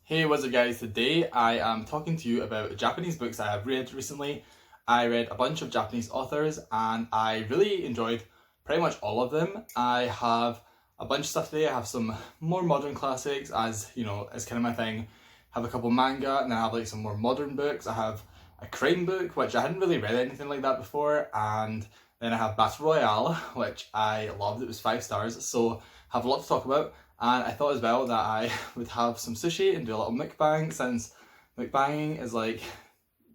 Hey, what's up guys? Today I am talking to you about Japanese books I have read recently. I read a bunch of Japanese authors and I really enjoyed pretty much all of them. I have a bunch of stuff today. I have some more modern classics as, as kind of my thing. I have a couple manga and then I have like some more modern books. I have a crime book, which I hadn't really read anything like that before, and then I have Battle Royale, which I loved. It was 5 stars, so I have a lot to talk about. And I thought as well that I would have some sushi and do a little mukbang, since mukbanging is like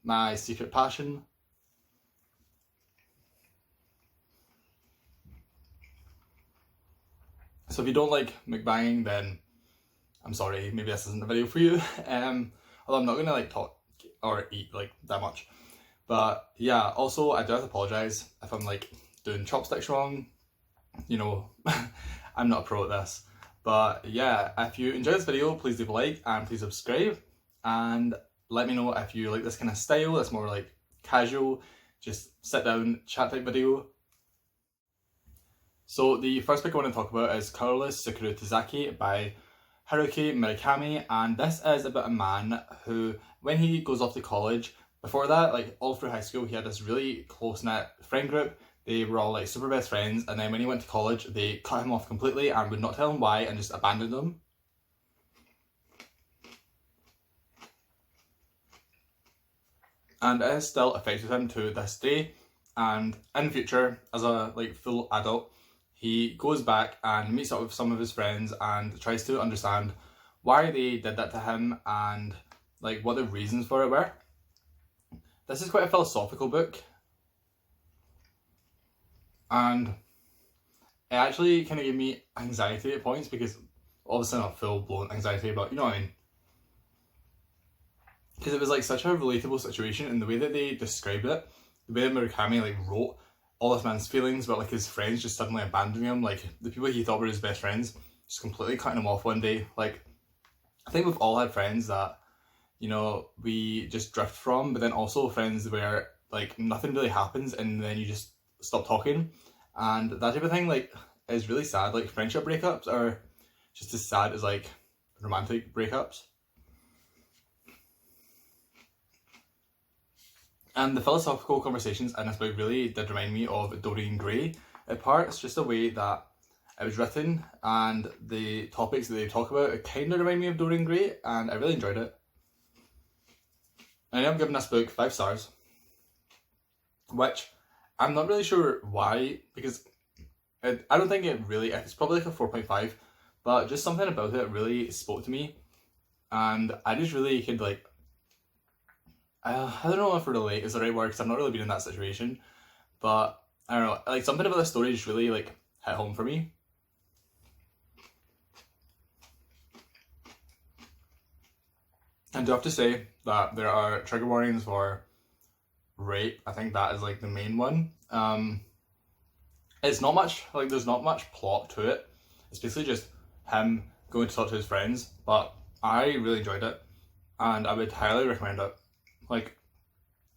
my secret passion. So if you don't like mukbanging, then I'm sorry, maybe this isn't the video for you. Although I'm not gonna like talk or eat like that much. But yeah, also I do have to apologise if I'm like doing chopsticks wrong. I'm not a pro at this. But yeah, if you enjoyed this video, please leave a like and please subscribe. And let me know if you like this kind of style, that's more like casual, just sit down, chat type video. So the first book I want to talk about is Colorless Sakura Tazaki by Haruki Murakami, and this is about a man who, when he goes off to college, before that, like all through high school, he had this really close-knit friend group. They were all like super best friends, and then when he went to college, they cut him off completely and would not tell him why and just abandoned him. And it has still affected him to this day, and in the future, as a like full adult, he goes back and meets up with some of his friends and tries to understand why they did that to him and like what the reasons for it were. This is quite a philosophical book, and it actually kind of gave me anxiety at points, because obviously not full-blown anxiety, but you know what I mean. Because it was like such a relatable situation, and the way that they described it, the way that Murakami like wrote all this man's feelings about like his friends just suddenly abandoning him, like the people he thought were his best friends just completely cutting him off one day. Like, I think we've all had friends that, we just drift from, but then also friends where like nothing really happens and then you just stop talking, and that type of thing like is really sad. Like friendship breakups are just as sad as like romantic breakups. And the philosophical conversations in this book really did remind me of Dorian Gray at parts, just the way that it was written and the topics that they talk about, it kind of reminded me of Dorian Gray, and I really enjoyed it. And I'm giving this book 5 stars, which I'm not really sure why, because I don't think it really, it's probably like a 4.5, but just something about it really spoke to me, and I just really could like, I don't know if relate is the right word, because I've not really been in that situation, but I don't know, like something about the story just really like hit home for me. And I do have to say that there are trigger warnings for rape. I think that is like the main one. It's not much, like there's not much plot to it. It's basically just him going to talk to his friends, but I really enjoyed it and I would highly recommend it. Like,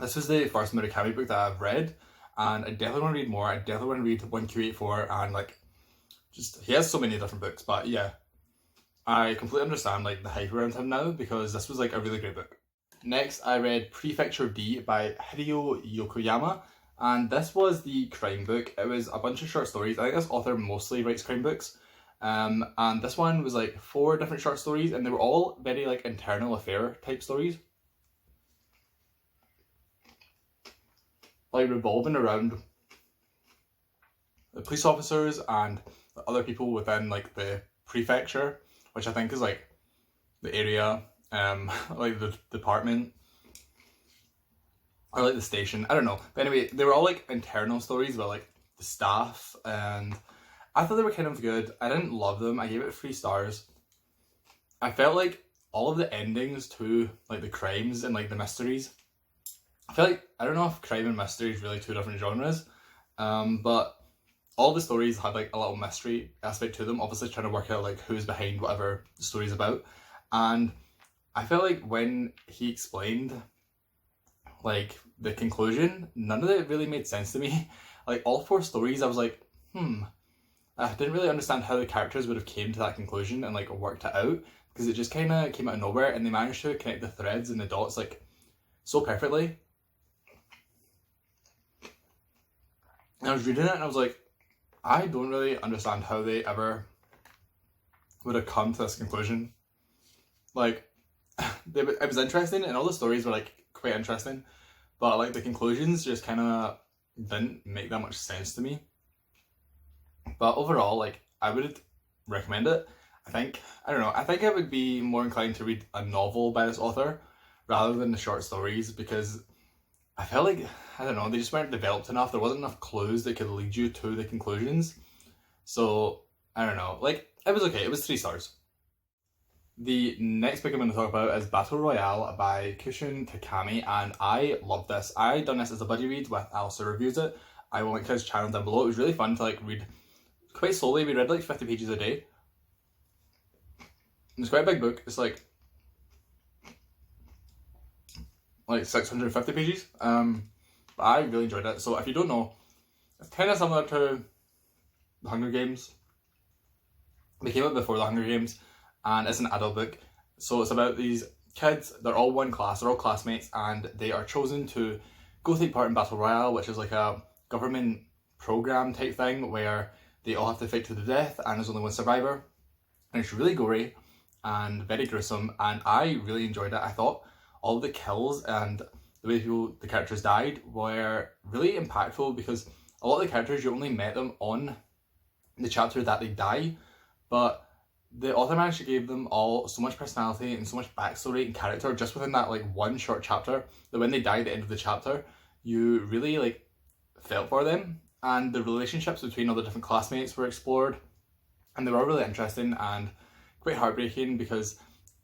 this is the first Murakami book that I've read, and I definitely want to read more. I definitely want to read 1Q84, and like, just, he has so many different books, but yeah, I completely understand like the hype around him now, because this was like a really great book. Next, I read Prefecture D by Hideo Yokoyama, and this was the crime book. It was a bunch of short stories. I think this author mostly writes crime books. And this one was like 4 different short stories, and they were all very like internal affair type stories. Like revolving around the police officers and the other people within like the prefecture, which I think is like the area, like the department, or like the station, I don't know. But anyway, they were all like internal stories about like the staff, and I thought they were kind of good. I didn't love them. I gave it 3 stars. I felt like all of the endings to like the crimes and like the mysteries, I feel like, I don't know if crime and mystery is really 2 different genres, but all the stories had like a little mystery aspect to them, obviously trying to work out like who's behind whatever the story's about. And I felt like when he explained like the conclusion, none of it really made sense to me. Like all 4 stories, I was like, I didn't really understand how the characters would have came to that conclusion and like worked it out, because it just kind of came out of nowhere, and they managed to connect the threads and the dots like so perfectly. And I was reading it and I was like, I don't really understand how they ever would have come to this conclusion. Like, it was interesting, and all the stories were like quite interesting, but like the conclusions just kind of didn't make that much sense to me. But overall, like, I would recommend it. I don't know, I think I would be more inclined to read a novel by this author rather than the short stories, because I felt like, I don't know, they just weren't developed enough. There wasn't enough clues that could lead you to the conclusions. So, I don't know, like, it was okay. It was 3 stars. The next book I'm going to talk about is Battle Royale by Kushin Takami, and I love this. I done this as a buddy read with Alistair Reviews It. I will link to his channel down below. It was really fun to like read quite slowly. We read like 50 pages a day. It's quite a big book. It's like 650 pages. But I really enjoyed it. So if you don't know, it's kind of similar to The Hunger Games. They came out before The Hunger Games, and it's an adult book. So it's about these kids. They're all one class. They're all classmates, and they are chosen to go take part in Battle Royale, which is like a government program type thing where they all have to fight to the death, and there's only one survivor. And it's really gory and very gruesome, and I really enjoyed it. I thought all of the kills and the way the characters died were really impactful, because a lot of the characters, you only met them on the chapter that they die, but the author managed to give them all so much personality and so much backstory and character just within that like one short chapter, that when they died at the end of the chapter, you really like felt for them, and the relationships between all the different classmates were explored, and they were really interesting and quite heartbreaking, because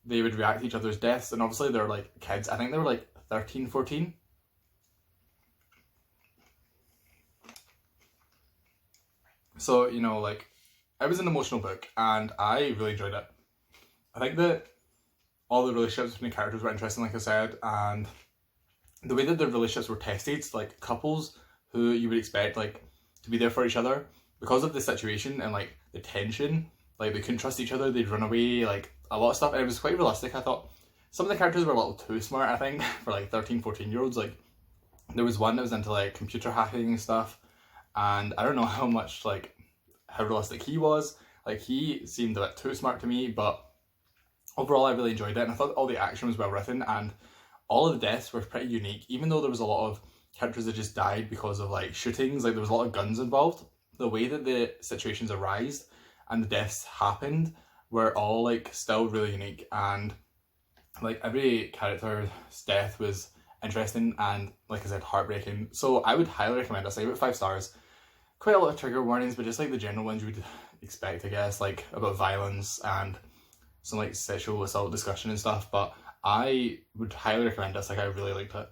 they would react to each other's deaths, and obviously they're like kids. I think they were like 13, 14. So, you know, like, it was an emotional book, and I really enjoyed it. I think that all the relationships between the characters were interesting, like I said, and the way that the relationships were tested, like couples who you would expect like to be there for each other, because of the situation and like the tension, like they couldn't trust each other, they'd run away, like a lot of stuff, and it was quite realistic. I thought some of the characters were a little too smart, I think, for like 13, 14-year-olds. Like, there was one that was into like computer hacking and stuff, and I don't know how realistic he was. Like, he seemed a bit too smart to me, but overall I really enjoyed it, and I thought all the action was well written, and all of the deaths were pretty unique. Even though there was a lot of characters that just died because of like shootings, like there was a lot of guns involved, the way that the situations arised and the deaths happened were all like still really unique, and like every character's death was interesting and, like I said, heartbreaking. So I would highly recommend it. I give it 5 stars. Quite a lot of trigger warnings, but just like the general ones you would expect, I guess, like about violence and some like sexual assault discussion and stuff, but I would highly recommend this. Like, I really liked it.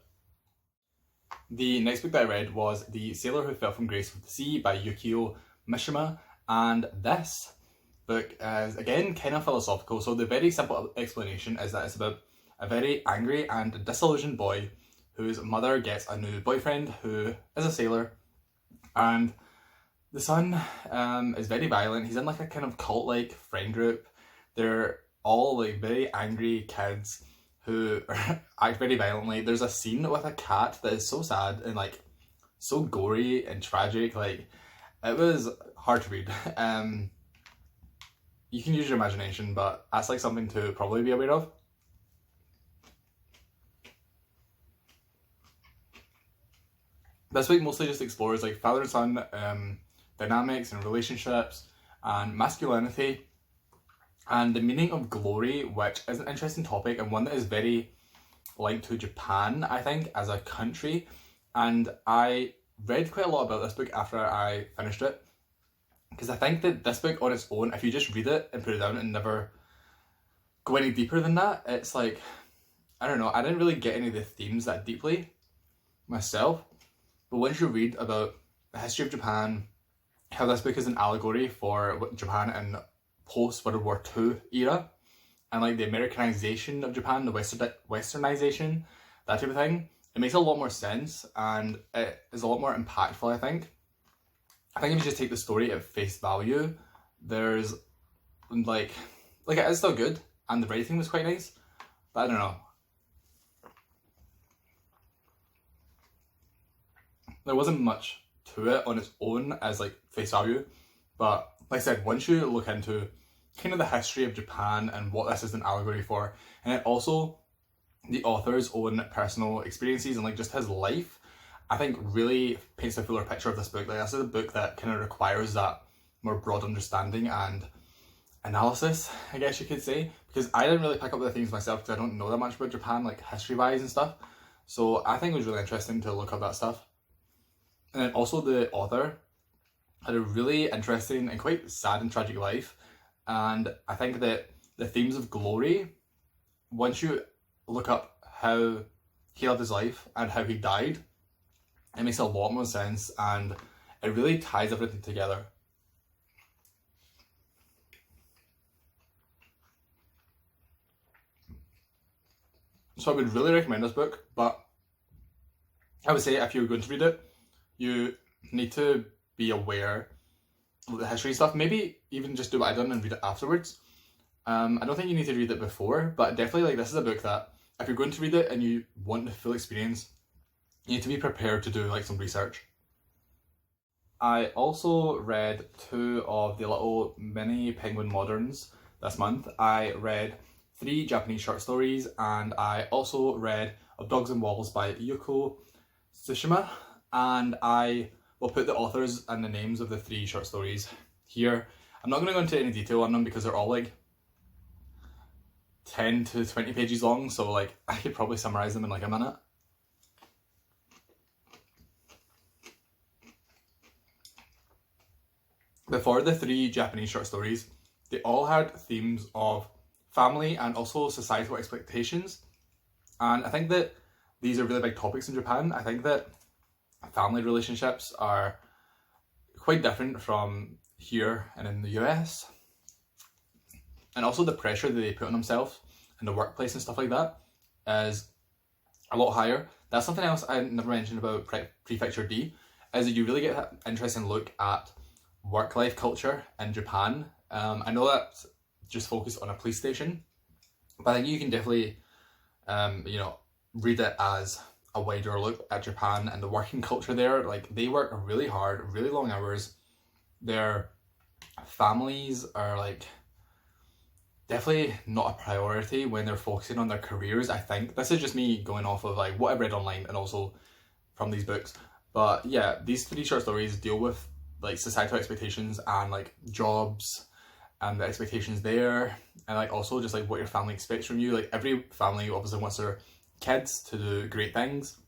The next book that I read was The Sailor Who Fell from Grace with the Sea by Yukio Mishima, and this book is again kind of philosophical. So the very simple explanation is that it's about a very angry and disillusioned boy whose mother gets a new boyfriend who is a sailor, and the son is very violent. He's in like a kind of cult-like friend group. They're all like very angry kids who act very violently. There's a scene with a cat that is so sad and like so gory and tragic. Like, it was hard to read. You can use your imagination, but that's like something to probably be aware of. This week mostly just explores like father and son dynamics and relationships and masculinity and the meaning of glory, which is an interesting topic and one that is very linked to Japan, I think, as a country. And I read quite a lot about this book after I finished it, because I think that this book on its own, if you just read it and put it down and never go any deeper than that, it's like, I don't know, I didn't really get any of the themes that deeply myself. But once you read about the history of Japan, how this book is an allegory for Japan in post-World War II era, and like the Americanization of Japan, the westernization, that type of thing, it makes a lot more sense and it is a lot more impactful, I think. I think if you just take the story at face value, there's like it is still good, and the writing was quite nice, but I don't know. There wasn't much to it on its own as like face value, but like I said, once you look into kind of the history of Japan and what this is an allegory for, and then also the author's own personal experiences and like just his life, I think really paints a fuller picture of this book. Like this is a book that kind of requires that more broad understanding and analysis, I guess you could say, because I didn't really pick up the things myself because I don't know that much about Japan, like history-wise and stuff. So I think it was really interesting to look up that stuff. And then also the author had a really interesting and quite sad and tragic life. And I think that the themes of glory, once you look up how he lived his life and how he died, it makes a lot more sense and it really ties everything together. So I would really recommend this book, but I would say if you're going to read it, you need to be aware of the history stuff. Maybe even just do what I've done and read it afterwards. I don't think you need to read it before, but definitely like this is a book that if you're going to read it and you want the full experience, you need to be prepared to do like some research. I also read 2 of the little mini Penguin Moderns this month. I read 3 Japanese short stories, and I also read Of Dogs and Walls by Yuko Tsushima, and I will put the authors and the names of the 3 short stories here. I'm not going to go into any detail on them because they're all like 10 to 20 pages long, so like I could probably summarize them in like a minute. But for the 3 Japanese short stories, they all had themes of family and also societal expectations. And I think that these are really big topics in Japan. I think that family relationships are quite different from here and in the US. And also the pressure that they put on themselves in the workplace and stuff like that is a lot higher. That's something else I never mentioned about Prefecture D, is that you really get an interesting look at work-life culture in Japan. I know that's just focused on a police station, but I think you can definitely, read it as a wider look at Japan and the working culture there. Like they work really hard, really long hours. Their families are like definitely not a priority when they're focusing on their careers. I think this is just me going off of like what I've read online and also from these books. But yeah, these 3 short stories deal with like societal expectations and like jobs and the expectations there, and like also just like what your family expects from you. Like every family obviously wants their kids to do great things,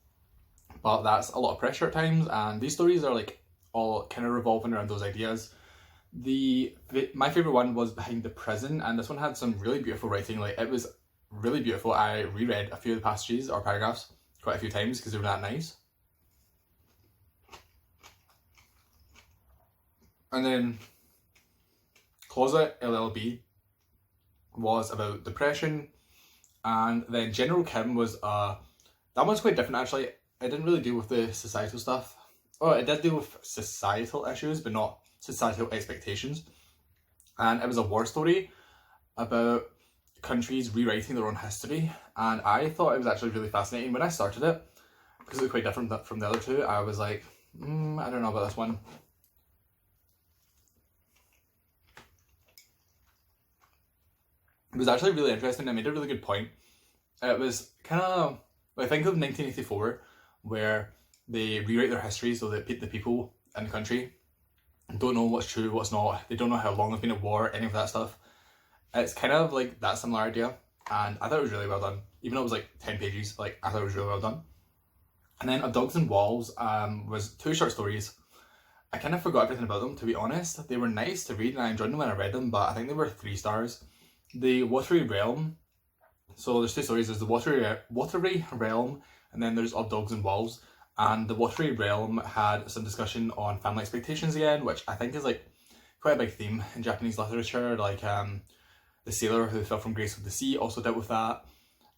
but that's a lot of pressure at times, and these stories are like all kind of revolving around those ideas. My favorite one was Behind the Prison, and this one had some really beautiful writing. Like it was really beautiful. I reread a few of the passages or paragraphs quite a few times because they were that nice. And then Closet LLB was about depression, and then General Kim was that one's quite different actually. It didn't really deal with the societal stuff. Well, it did deal with societal issues, but not societal expectations. And it was a war story about countries rewriting their own history, and I thought it was actually really fascinating. When I started it, because it was quite different from the other 2, I was like, I don't know about this one. It was actually really interesting. I made a really good point. It was kind of, I think of 1984, where they rewrite their history so that the people in the country don't know what's true, what's not. They don't know how long they've been at war, any of that stuff. It's kind of like that similar idea, and I thought it was really well done. Even though it was like 10 pages, like I thought it was really well done. And then Of Dogs and Walls was 2 short stories. I kind of forgot everything about them, to be honest. They were nice to read and I enjoyed them when I read them, but I think they were 3 stars. The Watery Realm, so there's 2 stories. There's the Watery Realm, and then there's Of Dogs and Walls. And the Watery Realm had some discussion on family expectations again, which I think is like quite a big theme in Japanese literature. Like the sailor who fell from grace with the sea also dealt with that,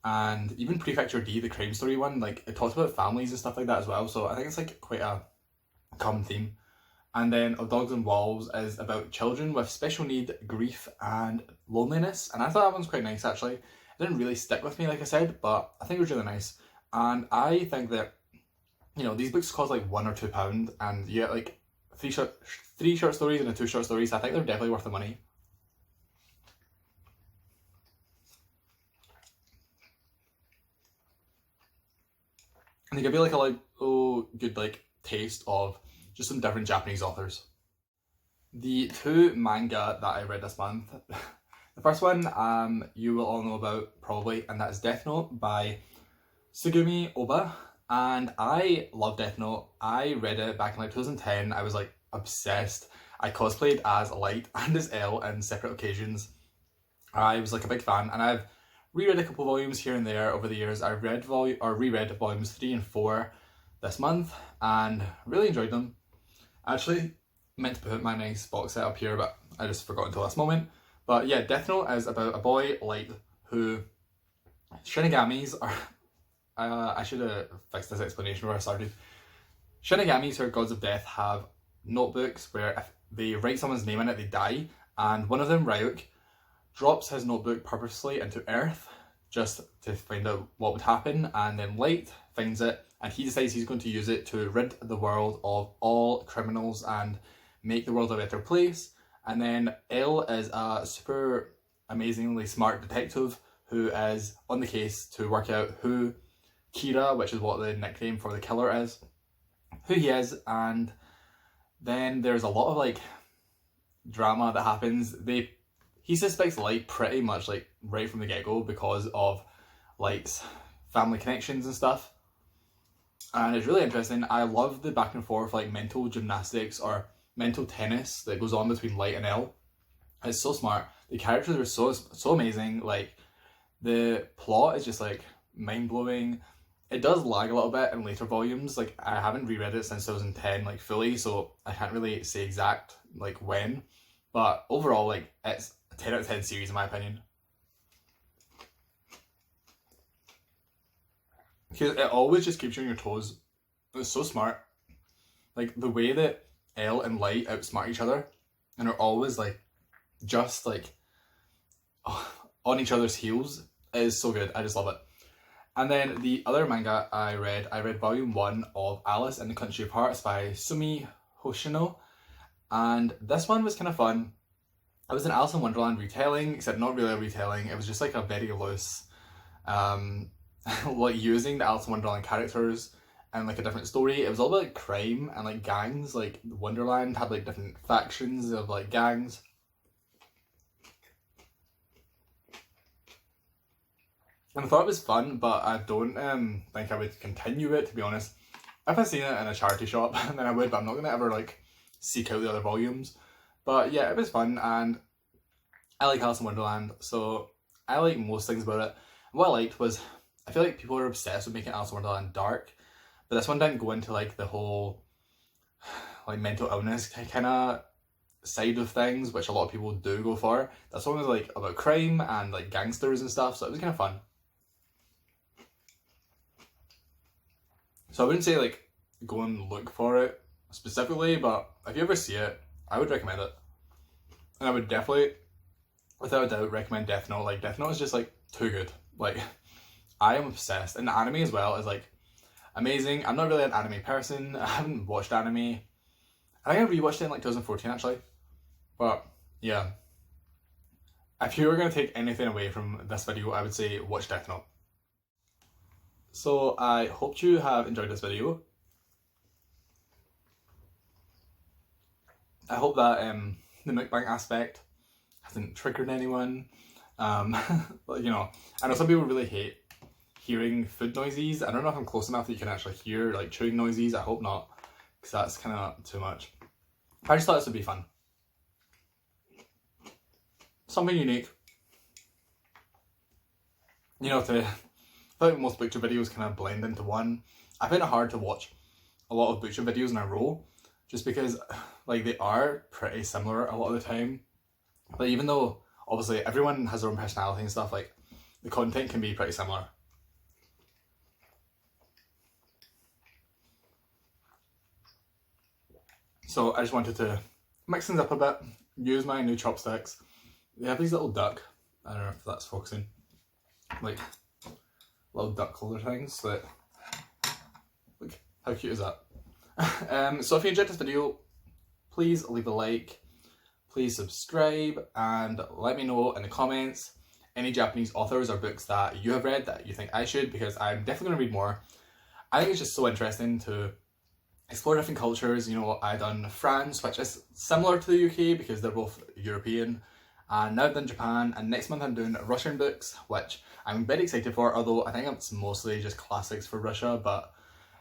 and even Prefecture D, the crime story one, like it talks about families and stuff like that as well. So I think it's like quite a common theme. And then Of Dogs and Walls is about children with special need, grief and loneliness. And I thought that one's quite nice actually. It didn't really stick with me like I said, but I think it was really nice. And I think that, you know, these books cost like £1 or £2 and you get like three short stories and 2 short stories. So I think they're definitely worth the money. And they give you like a good like taste of just some different Japanese authors. The 2 manga that I read this month, the first one you will all know about probably, and that is Death Note by Sugumi Oba. And I love Death Note. I read it back in like 2010. I was like obsessed. I cosplayed as Light and as L in separate occasions. I was like a big fan, and I've reread a couple volumes here and there over the years. I reread volumes 3 and 4 this month and really enjoyed them. Actually meant to put my nice box set up here, but I just forgot until last moment. But yeah, Death Note is about a boy, Light, who Shinigamis are... I should have fixed this explanation where I started. Shinigamis, who are gods of death, have notebooks where if they write someone's name in it, they die. And one of them, Ryuk, drops his notebook purposely into Earth just to find out what would happen. And then Light finds it and he decides he's going to use it to rid the world of all criminals and make the world a better place. And then L is a super amazingly smart detective who is on the case to work out who Kira, which is what the nickname for the killer is, who he is. And then there's a lot of like drama that happens. He suspects Light pretty much like right from the get-go because of Light's family connections and stuff. And it's really interesting. I love the back and forth like mental gymnastics or mental tennis that goes on between Light and L. It's so smart. The characters are so amazing. Like the plot is just like mind-blowing. It does lag a little bit in later volumes. Like I haven't reread it since 2010 like fully, so I can't really say exact like when. But overall, like it's a 10 out of 10 series in my opinion. Because it always just keeps you on your toes. It's so smart. Like the way that L and Light outsmart each other and are always like just like on each other's heels is so good. I just love it. And then the other manga I read volume 1 of Alice in the Country of Hearts by Sumi Hoshino. And this one was kind of fun. It was an Alice in Wonderland retelling, except not really a retelling. It was just like a very loose, like using the Alice in Wonderland characters and like a different story. It was all about like crime and like gangs. Like Wonderland had like different factions of like gangs. And I thought it was fun, but I don't think I would continue it, to be honest. If I seen it in a charity shop, then I would, but I'm not going to ever like seek out the other volumes. But yeah, it was fun, and I like Alice in Wonderland, so I like most things about it. What I liked was, I feel like people are obsessed with making Alice in Wonderland dark, but this one didn't go into like the whole like mental illness kind of side of things, which a lot of people do go for. This one was like about crime and like gangsters and stuff, so it was kind of fun. So I wouldn't say like go and look for it specifically, but if you ever see it, I would recommend it. And I would definitely, without a doubt, recommend Death Note. Like Death Note is just like too good. Like I am obsessed. And the anime as well is like amazing. I'm not really an anime person. I haven't watched anime. I think I rewatched it in like 2014 actually. But yeah. If you were going to take anything away from this video, I would say watch Death Note. So I hope you have enjoyed this video. I hope that the mukbang aspect hasn't triggered anyone. You know, I know some people really hate hearing food noises. I don't know if I'm close enough that you can actually hear like chewing noises. I hope not, because that's kind of too much. I just thought this would be fun. Something unique. You know, I feel like most butcher videos kind of blend into one. I find it hard to watch a lot of butcher videos in a row, just because like they are pretty similar a lot of the time. But even though obviously everyone has their own personality and stuff, like the content can be pretty similar. So I just wanted to mix things up a bit, use my new chopsticks. They have these little duck, I don't know if that's focusing, like little duck holder things that, look, how cute is that? So if you enjoyed this video, please leave a like, please subscribe, and let me know in the comments any Japanese authors or books that you have read that you think I should, because I'm definitely going to read more. I think it's just so interesting to explore different cultures. You know, I done France, which is similar to the UK because they're both European, and now I've done Japan, and next month I'm doing Russian books, which I'm very excited for, although I think it's mostly just classics for Russia, but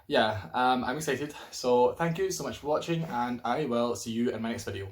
yeah, I'm excited. So thank you so much for watching, and I will see you in my next video.